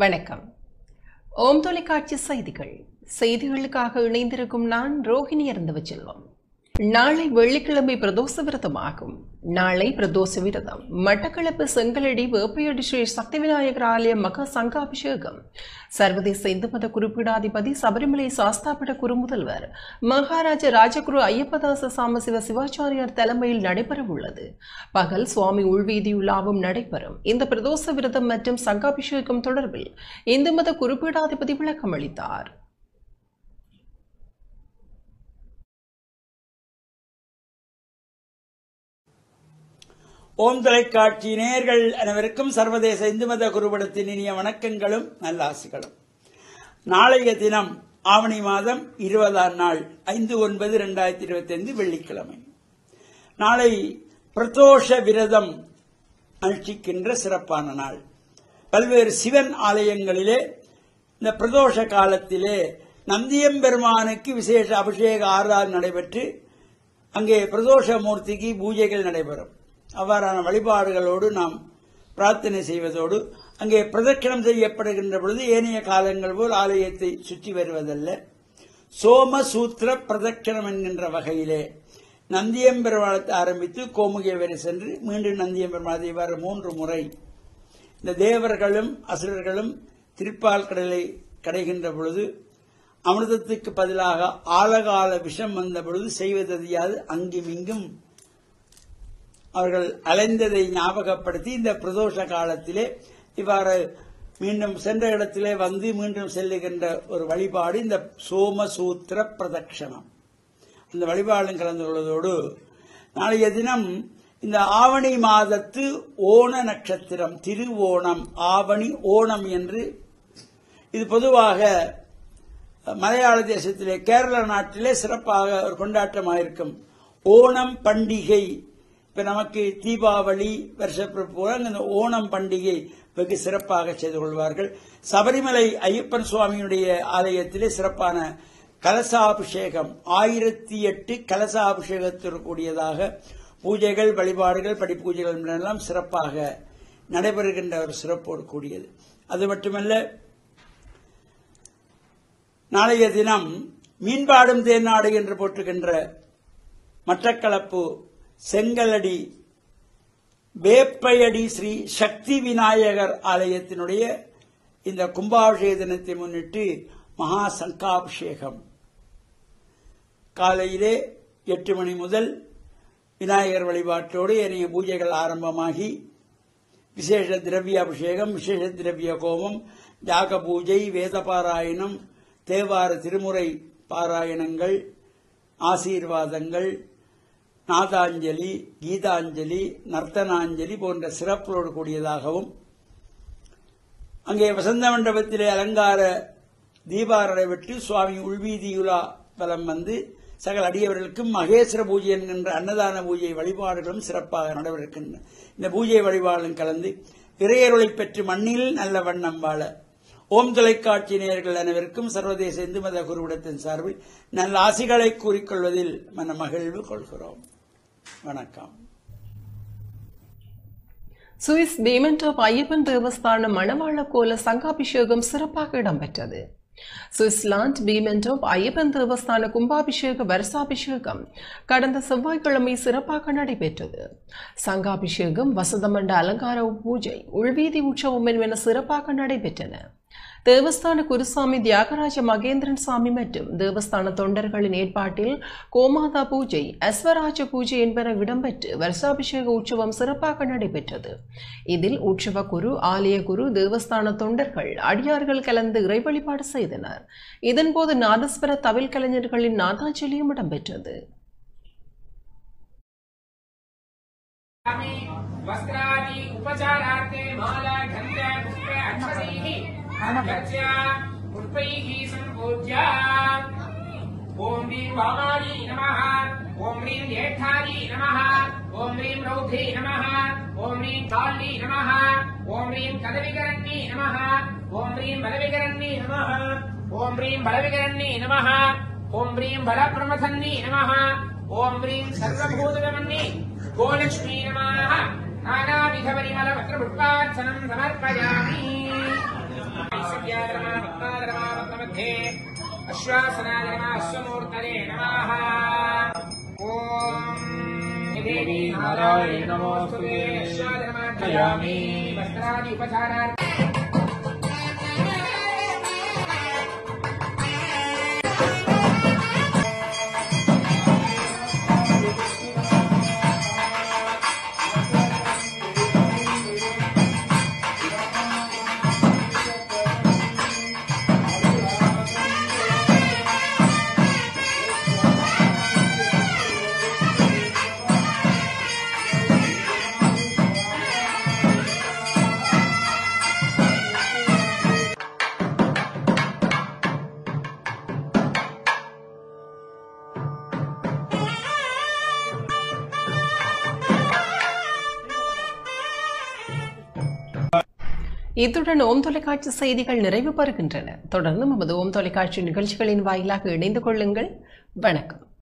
வணக்கம். ஓம் தொலைக்காட்சி செய்திகளுக்காக இணைந்திருக்கும் நான் ரோஹிணி அருந்தவச்செல்வம். நாளை வெள்ளிக்கிழமை பிரதோஷ விரதமாகும். நாளை பிரதோஷ விரதம் மட்டக்களப்பு செங்கலடி வேப்பையடி ஸ்ரீ சக்தி விநாயகர் ஆலய மகா சங்காபிஷேகம் சர்வதேச இந்து மத குறிப்பீடாதிபதி சபரிமலை சாஸ்தாபட குருமுதல்வர் மகாராஜா ராஜகுரு ஐயப்பதாச சாமசிவ சிவாச்சாரியார் தலைமையில் நடைபெறவுள்ளது. பகல் சுவாமி உள்வீதியுலாவும் நடைபெறும். இந்த பிரதோஷ விரதம் மற்றும் சங்காபிஷேகம் தொடர்பில் இந்து மத குறிப்பீடாதிபதி விளக்கம் அளித்தார். ஓம் தொலைக்காட்சி நேயர்கள் அனைவருக்கும் சர்வதேச இந்து மத குருபடத்தின் இனிய வணக்கங்களும் நல்லாசிகளும். நாளைய தினம் ஆவணி மாதம் 20ஆம் நாள் 5/9/2025 வெள்ளிக்கிழமை. நாளை பிரதோஷ விரதம் அனுஷ்டிக்கின்ற சிறப்பான நாள். பல்வேறு சிவன் ஆலயங்களிலே இந்த பிரதோஷ காலத்திலே நந்தியம்பெருமானுக்கு விசேஷ அபிஷேக ஆராதனை நடைபெற்று அங்கே பிரதோஷ மூர்த்திக்கு பூஜைகள் நடைபெறும். அவ்வாறான வழிபாடுகளோடு நாம் பிரார்த்தனை செய்வதோடு அங்கே பிரதட்சணம் செய்யப்படுகின்ற பொழுது ஏனைய காலங்கள் போல் ஆலயத்தை சுற்றி வருவதல்ல, சோமசூத்திர பிரதட்சணம் என்கின்ற வகையிலே நந்தியம்பெருமானத்தை ஆரம்பித்து கோமுகை வரை சென்று மீண்டும் நந்தியம்பெருமானத்தை இவ்வாறு 3 முறை இந்த தேவர்களும் அசுரர்களும் திருப்பால் கடலை கடைகின்ற பொழுது அமிர்தத்துக்கு பதிலாக ஆலகால விஷம் வந்த பொழுது செய்வதறியாது அங்குமிங்கும் அவர்கள் அலைந்ததை ஞாபகப்படுத்தி இந்த பிரதோஷ காலத்திலே இவ்வாறு மீண்டும் சென்ற இடத்திலே வந்து மீண்டும் செல்லுகின்ற ஒரு வழிபாடு இந்த சோமசூத்திர பிரதட்சணம். அந்த வழிபாடும் கலந்து கொள்வதோடு நாளைய தினம் இந்த ஆவணி மாதத்து ஓண நட்சத்திரம் திருவோணம், ஆவணி ஓணம் என்று இது பொதுவாக மலையாள தேசத்திலே கேரள நாட்டிலே சிறப்பாக ஒரு கொண்டாட்டமாயிருக்கும். ஓணம் பண்டிகை இப்ப நமக்கு தீபாவளி வருஷப்பிறப்பு அந்த ஓணம் பண்டிகை வெகு சிறப்பாக செய்து கொள்வார்கள். சபரிமலை ஐயப்பன் சுவாமியுடைய ஆலயத்திலே சிறப்பான கலசாபிஷேகம் 1008 கலசாபிஷேகத்திற்குரியதாக பூஜைகள், வழிபாடுகள், படிப்பூஜைகள் எல்லாம் சிறப்பாக நடைபெறுகின்ற ஒரு சிறப்போடு கூடியது. அது மட்டுமல்ல, நாளைய தினம் மீன்பாடும் தேநாடு என்று போற்றுகின்ற மட்டக்களப்பு செங்கலடி வேப்பையடி ஸ்ரீ சக்தி விநாயகர் ஆலயத்தினுடைய இந்த கும்பாபிஷேக தினத்தை முன்னிட்டு மகா சங்காபிஷேகம் காலையிலே 8 மணி முதல் விநாயகர் வழிபாட்டோடு ஏனைய பூஜைகள் ஆரம்பமாகி விசேஷ திரவிய அபிஷேகம், விசேஷ திரவிய கோமம், யாக பூஜை, வேத பாராயணம், தேவார திருமுறை பாராயணங்கள், ஆசீர்வாதங்கள், நாதாஞ்சலி, கீதாஞ்சலி, நர்த்தனாஞ்சலி போன்ற சிறப்புகளோடு கூடியதாகவும் அங்கே வசந்த மண்டபத்திலே அலங்கார தீபாராதனை விட்டு சுவாமி உள்வீதியுலா பலம் வந்து சகல அடியவர்களுக்கும் மகேஸ்வர பூஜை என்கின்ற அன்னதான பூஜை வழிபாடுகளும் சிறப்பாக நடைபெறுகின்றன. இந்த பூஜை வழிபாடுகளும் கலந்து இறையருளை பெற்று மண்ணில் நல்ல வண்ணம் வாழ ஓம் தொலைக்காட்சி நேயர்கள் அனைவருக்கும் சர்வதேச இந்து மத குருவிடத்தின் சார்பில் நல்ல ஆசிகளை கூறிக்கொள்வதில் மன மகிழ்வு கொள்கிறோம். வணக்கம். சுவிஸ் பீமென்டோப் ஐயப்பன் தேவஸ்தான மணவாள கோல சங்காபிஷேகம் சிறப்பாக இடம்பெற்றது. சுவிட்சர்லாந்து பீமென்டோப் ஐயப்பன் தேவஸ்தான கும்பாபிஷேக வருஷாபிஷேகம் கடந்த செவ்வாய்க்கிழமை சிறப்பாக நடைபெற்றது. சங்காபிஷேகம், வசந்தமண்ட அலங்கார பூஜை, உள்வீதி உற்சவம் என்பன சிறப்பாக நடைபெற்றன. தேவஸ்தான குருசாமி தியாகராஜ மகேந்திரன் சாமி மற்றும் தேவஸ்தான தொண்டர்களின் ஏற்பாட்டில் கோமாதா பூஜை, அஸ்வராஜ பூஜை என்பன இடம்பெற்று வருஷாபிஷேக உற்சவம் சிறப்பாக நடைபெற்றது. இதில் உற்சவ குரு, ஆலய குரு, தேவஸ்தான தொண்டர்கள், அடியார்கள் கலந்து இறை வழிபாடு செய்தனர். இதன்போது நாதஸ்வர தவில் கலைஞர்களின் நாதாஞ்சலியும் இடம்பெற்றது. ओम ह्रीं वामाली नमः, ओम ह्रीं जेठाली नमः, ओम ह्रीं रौद्री नमः, ओम ह्रीं काली नमः, ओम ह्रीं कदविकरण्ये नमः, ओम ह्रीं बलविकरण्ये नमः, ओम ह्रीं बलविकरण्ये नमः, ओम ह्रीं बलप्रमथन्ये नमः, ओम ह्रीं सर्वभूतगमन्ये गोलक्ष्मी नमः. नानाविधपरिमलपत्रपुष्पार्चनं समर्पयामि. सख्याय नमः पद्माय नमः पद्ममध्ये अश्वासनाय नमः अश्वमूर्तये नमः ओम देवी नारायण नमोस्तुते अश्वाय नमः ध्यायामि वस्त्रादि उपचारार्थ இத்துடன் ஓம் தொலைக்காட்சி செய்திகள் நிறைவு பெறுகின்றன. தொடர்ந்து நமது ஓம் தொலைக்காட்சி நிகழ்ச்சிகளின் வாயிலாக இணைந்து கொள்ளுங்கள். வணக்கம்.